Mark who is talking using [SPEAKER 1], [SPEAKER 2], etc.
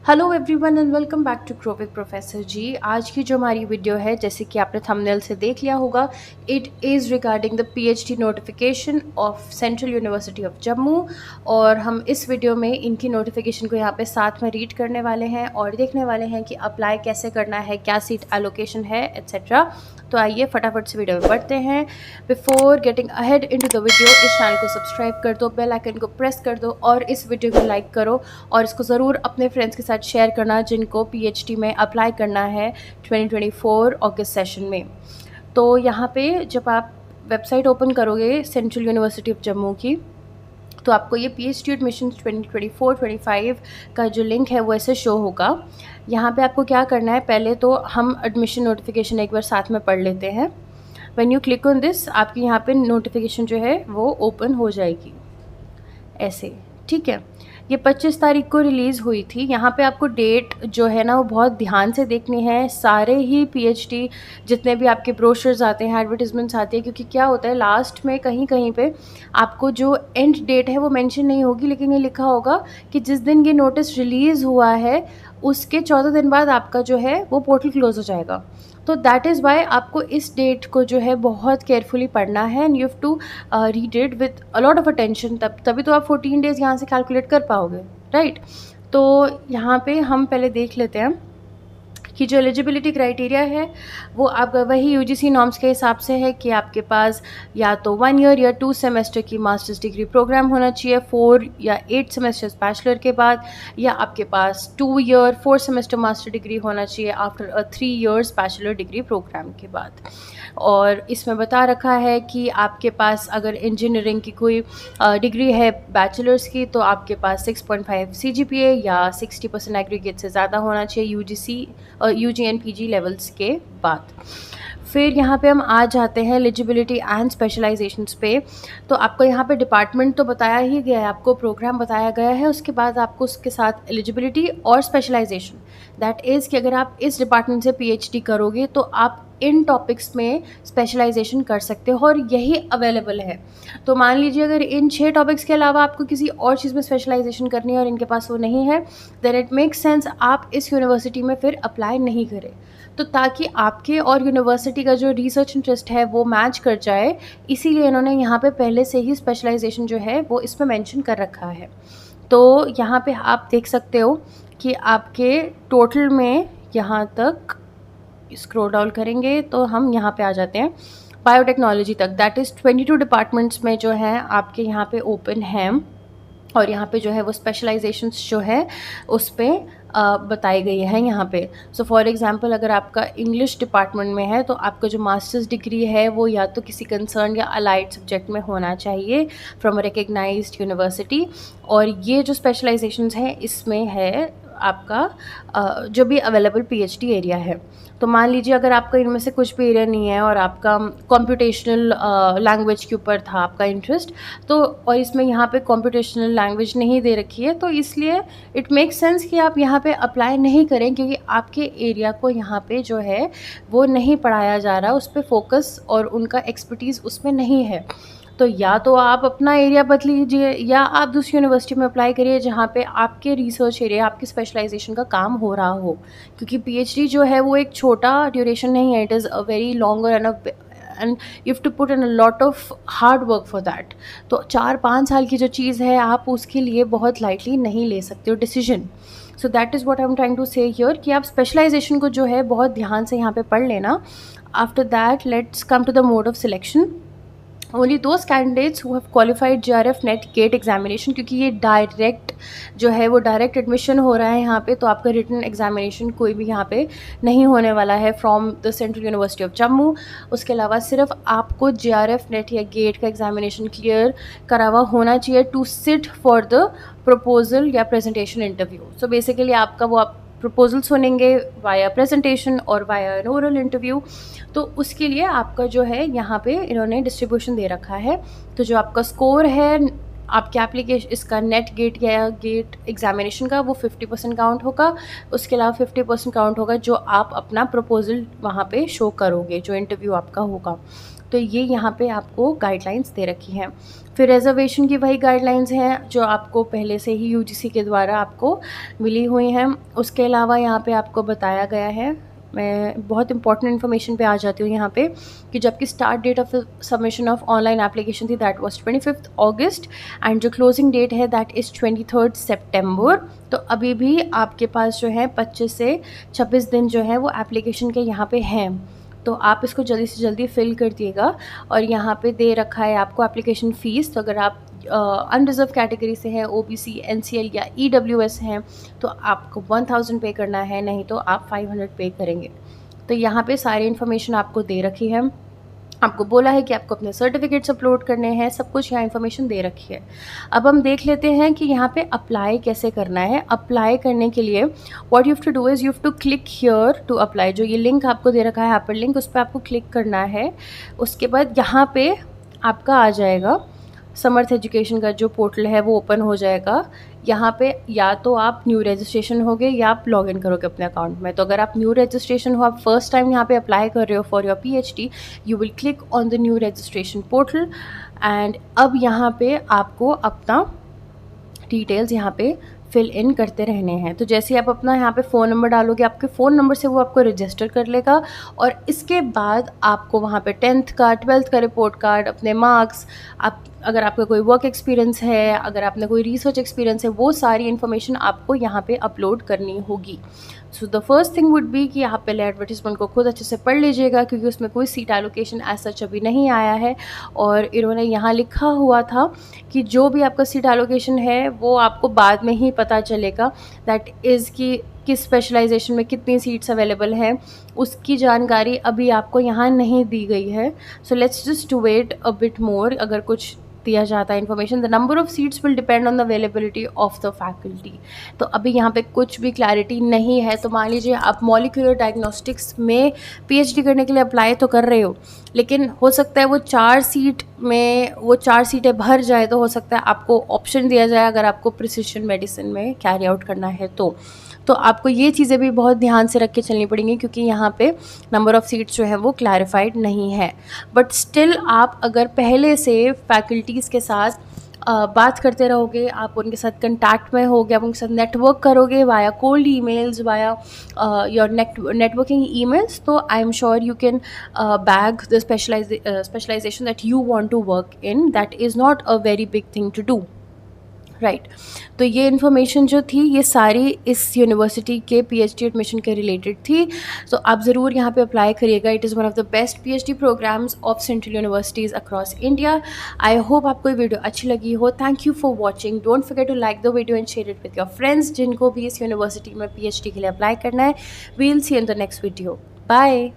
[SPEAKER 1] Hello everyone and welcome back to grow with professor ji. आज की जो हमारी वीडियो है, जैसे कि आपने थंबनेल से देख लिया होगा, it is regarding the PhD notification of central university of Jammu. और हम इस वीडियो में इनकी नोटिफिकेशन को यहाँ पे साथ में रीड करने वाले हैं और देखने वाले हैं कि अप्लाई कैसे करना है, क्या सीट एलोकेशन है, एट्सेट्रा। तो आइए फटाफट से वीडियो में बढ़ते हैं। Before getting ahead into the video, इस चैनल को सब्सक्राइब कर दो, बेल आइकन को प्रेस कर दो और इस वीडियो को लाइक करो और इसको ज़रूर अपने फ्रेंड्स के साथ शेयर करना जिनको पीएचडी में अप्लाई करना है 2024 अगस्त सेशन में। तो यहाँ पे जब आप वेबसाइट ओपन करोगे सेंट्रल यूनिवर्सिटी ऑफ जम्मू की, तो आपको ये पीएचडी एडमिशन 2024-25 का जो लिंक है वो ऐसे शो होगा। यहाँ पे आपको क्या करना है, पहले तो हम एडमिशन नोटिफिकेशन एक बार साथ में पढ़ लेते हैं। When you click on this, आपकी यहाँ पे नोटिफिकेशन जो है वो ओपन हो जाएगी ऐसे, ठीक है। ये 25 तारीख को रिलीज़ हुई थी। यहाँ पे आपको डेट जो है ना वो बहुत ध्यान से देखनी है। सारे ही पीएचडी जितने भी आपके ब्रोशर्स आते हैं, एडवर्टीजमेंट्स आती है, क्योंकि क्या होता है लास्ट में कहीं कहीं पे आपको जो एंड डेट है वो मेंशन नहीं होगी, लेकिन ये लिखा होगा कि जिस दिन ये नोटिस रिलीज़ हुआ है उसके 14 दिन बाद आपका जो है वो पोर्टल क्लोज हो जाएगा। तो दैट इज़ वाई आपको इस डेट को जो है बहुत केयरफुली पढ़ना है and you have to read it with a lot of attention, तभी तो आप 14 डेज़ यहाँ से कैलकुलेट कर पाओगे, राइट। तो यहाँ पे हम पहले देख लेते हैं कि जो एलिजिबिलिटी क्राइटेरिया है वो आप वही यूजीसी नॉर्म्स के हिसाब से है कि आपके पास या तो 1 ईयर या 2 सेमेस्टर की मास्टर्स डिग्री प्रोग्राम होना चाहिए 4 या 8 सेमेस्टर्स बैचलर के बाद, या आपके पास 2 ईयर 4 सेमेस्टर मास्टर डिग्री होना चाहिए after 3 years bachelor degree programme के बाद। और इसमें बता रखा है कि आपके पास अगर इंजीनियरिंग की कोई डिग्री है बैचलर्स की, तो आपके पास 6.5 CGPA या 60% एग्रीगेट से ज़्यादा होना चाहिए यूजी एंड पीजी लेवल्स के बाद। फिर यहाँ पे हम आ जाते हैं एलिजिबिलिटी एंड स्पेशलाइजेशंस पे। तो आपको यहाँ पे डिपार्टमेंट तो बताया ही गया है, आपको प्रोग्राम बताया गया है, उसके बाद आपको उसके साथ एलिजिबिलिटी और स्पेशलाइजेशन, दैट इज़ कि अगर आप इस डिपार्टमेंट से पीएचडी करोगे तो आप इन टॉपिक्स में स्पेशलाइजेशन कर सकते हो और यही अवेलेबल है। तो मान लीजिए अगर इन 6 टॉपिक्स के अलावा आपको किसी और चीज़ में स्पेशलाइजेशन करनी है और इनके पास वो नहीं है, देन इट मेक्स सेंस आप इस यूनिवर्सिटी में फिर अप्लाई नहीं करें। तो ताकि आपके और यूनिवर्सिटी का जो रिसर्च इंटरेस्ट है वो मैच कर जाए, इसीलिए इन्होंने यहाँ पे पहले से ही स्पेशलाइजेशन जो है वो इसमें मेंशन कर रखा है। तो यहाँ पे आप देख सकते हो कि आपके टोटल में यहाँ तक स्क्रॉल डाउन करेंगे तो हम यहाँ पे आ जाते हैं बायोटेक्नोलॉजी तक, दैट इज़ 22 डिपार्टमेंट्स में जो है आपके यहाँ पे ओपन हैं। और यहाँ पे जो है वो स्पेशलाइजेशंस जो है उस पर बताई गई है यहाँ पे। सो फॉर एग्जांपल अगर आपका इंग्लिश डिपार्टमेंट में है तो आपका जो मास्टर्स डिग्री है वो या तो किसी कंसर्न या अलाइड सब्जेक्ट में होना चाहिए फ्रॉम अ रिकग्नाइज्ड यूनिवर्सिटी। और ये जो स्पेशलाइजेशंस हैं इसमें है आपका जो भी अवेलेबल पीएचडी एरिया है। तो मान लीजिए अगर आपका इनमें से कुछ भी एरिया नहीं है और आपका कंप्यूटेशनल लैंग्वेज के ऊपर था आपका इंटरेस्ट, तो और इसमें यहाँ पे कंप्यूटेशनल लैंग्वेज नहीं दे रखी है, तो इसलिए इट मेक्स सेंस कि आप यहाँ पे अप्लाई नहीं करें, क्योंकि आपके एरिया को यहाँ पे जो है वो नहीं पढ़ाया जा रहा, उस पर फोकस और उनका एक्सपर्टीज़ उसमें नहीं है। तो या तो आप अपना एरिया बदल लीजिए या आप दूसरी यूनिवर्सिटी में अप्लाई करिए जहाँ पे आपके रिसर्च एरिया, आपकी स्पेशलाइजेशन का काम हो रहा हो, क्योंकि पीएचडी जो है वो एक छोटा ड्यूरेशन नहीं है, it is a very longer and you have to put in a lot of hard work for that. तो 4-5 साल की जो चीज़ है आप उसके लिए बहुत लाइटली नहीं ले सकते हो decision. So that is what I am trying to say here कि आप स्पेशलाइजेशन को जो है बहुत ध्यान से यहाँ पे पढ़ लेना। After that let's come to the mode of selection. Only those candidates who have qualified JRF NET GATE examination, क्योंकि ये डायरेक्ट जो है वो डायरेक्ट एडमिशन हो रहा है यहाँ पे, तो आपका रिटन एग्जामिनेशन कोई भी यहाँ पे नहीं होने वाला है from the central university of Jammu. उसके अलावा सिर्फ आपको JRF नेट या गेट का एग्जामिनेशन क्लियर करा हुआ होना चाहिए to sit for the proposal या प्रेजेंटेशन इंटरव्यू। सो बेसिकली आपका वो आप प्रपोजल सुनेंगे वाया प्रेजेंटेशन और वाया एन ओरल इंटरव्यू। तो उसके लिए आपका जो है यहाँ पे इन्होंने डिस्ट्रीब्यूशन दे रखा है। तो जो आपका स्कोर है आपके एप्लीकेशन इसका नेट गेट या गेट एग्जामिनेशन का, वो 50% काउंट होगा। उसके अलावा 50% काउंट होगा जो आप अपना प्रपोजल वहाँ पे शो करोगे, जो इंटरव्यू आपका होगा। तो ये यहाँ पे आपको गाइडलाइंस दे रखी हैं। फिर रिजर्वेशन की वही गाइडलाइंस हैं जो आपको पहले से ही यूजीसी के द्वारा आपको मिली हुई हैं। उसके अलावा यहाँ पे आपको बताया गया है, मैं बहुत इंपॉर्टेंट इन्फॉर्मेशन पे आ जाती हूँ यहाँ पे, कि जबकि start date of submission of online application थी दैट वाज 25 अगस्त एंड जो क्लोजिंग डेट है दैट इज़ 23 सितंबर। तो अभी भी आपके पास जो है 25 से 26 दिन जो है वो एप्लीकेशन के यहाँ पे हैं, तो आप इसको जल्दी से जल्दी फिल कर दिएगा। और यहाँ पे दे रखा है आपको एप्लीकेशन फ़ीस, तो अगर आप अनरिजर्व कैटेगरी से हैं, ओबीसी, एनसीएल या ईडब्ल्यूएस हैं, तो आपको 1000 पे करना है, नहीं तो आप 500 पे करेंगे। तो यहाँ पे सारी इन्फॉर्मेशन आपको दे रखी है, आपको बोला है कि आपको अपने सर्टिफिकेट्स अपलोड करने हैं, सब कुछ यहाँ इन्फॉर्मेशन दे रखी है। अब हम देख लेते हैं कि यहाँ पे अप्लाई कैसे करना है। अप्लाई करने के लिए what you have to do is you have to click here to apply. जो ये लिंक आपको दे रखा है हाइपर लिंक, उस पर आपको क्लिक करना है। उसके बाद यहाँ पे आपका आ जाएगा समर्थ एजुकेशन का जो पोर्टल है वो ओपन हो जाएगा। यहाँ पे या तो आप न्यू रजिस्ट्रेशन होगे या आप लॉगिन करोगे अपने अकाउंट में। तो अगर आप न्यू रजिस्ट्रेशन हो, आप फर्स्ट टाइम यहाँ पे अप्लाई कर रहे हो for your PhD, you will click on the new registration portal and अब यहाँ पे आपको अपना डिटेल्स यहाँ पे फिल इन करते रहने हैं। तो जैसे ही आप अपना यहाँ पे फ़ोन नंबर डालोगे, आपके फ़ोन नंबर से वो आपको रजिस्टर कर लेगा और इसके बाद आपको वहाँ पे 10th का 12th का रिपोर्ट कार्ड, अपने मार्क्स, आप अगर आपका कोई वर्क एक्सपीरियंस है, अगर आपने कोई रिसर्च एक्सपीरियंस है, वो सारी इन्फॉर्मेशन आपको यहाँ पे अपलोड करनी होगी। So the first thing would be कि आप पहले एडवर्टीजमेंट को खुद अच्छे से पढ़ लीजिएगा, क्योंकि उसमें कोई सीट एलोकेशन एज सच अभी नहीं आया है। और इन्होंने यहाँ लिखा हुआ था कि जो भी आपका सीट एलोकेशन है वो आपको बाद में ही पता चलेगा, दैट इज़ कि किस स्पेशलाइजेशन में कितनी सीट्स अवेलेबल हैं, उसकी जानकारी अभी आपको यहाँ नहीं दी गई है। So let's just wait a bit more. अगर कुछ दिया जाता है information, the number of seats will depend on the availability of the faculty. तो अभी यहाँ पे कुछ भी क्लैरिटी नहीं है। तो मान लीजिए आप मॉलिक्यूलर डायग्नोस्टिक्स में पीएचडी करने के लिए अप्लाई तो कर रहे हो, लेकिन हो सकता है वो 4 सीट में वो 4 सीटें भर जाए, तो हो सकता है आपको ऑप्शन दिया जाए अगर आपको प्रिसिशन मेडिसिन में कैरी आउट करना है तो आपको ये चीज़ें भी बहुत ध्यान से रख के चलनी पड़ेंगी, क्योंकि यहाँ पे नंबर ऑफ़ सीट्स जो है वो क्लैरिफाइड नहीं है। बट स्टिल आप अगर पहले से फैकल्टीज़ के साथ बात करते रहोगे, आप उनके साथ कंटैक्ट में होगे, आप उनके साथ नेटवर्क करोगे via cold emails, via your networking emails, तो I am sure you can bag the specialisation that you want to work in. That is not a very big thing to do, right. तो ये information जो थी ये सारी इस university के PhD admission के रिलेटेड थी। सो आप ज़रूर यहाँ पे अप्लाई करिएगा। It is one of the best PhD programmes of central universities across India. I hope आपको ये वीडियो अच्छी लगी हो। Thank you for watching. Don't forget to like the video and share it with your friends जिनको भी इस university में PhD के लिए अप्लाई करना है। We will see in the next video. Bye.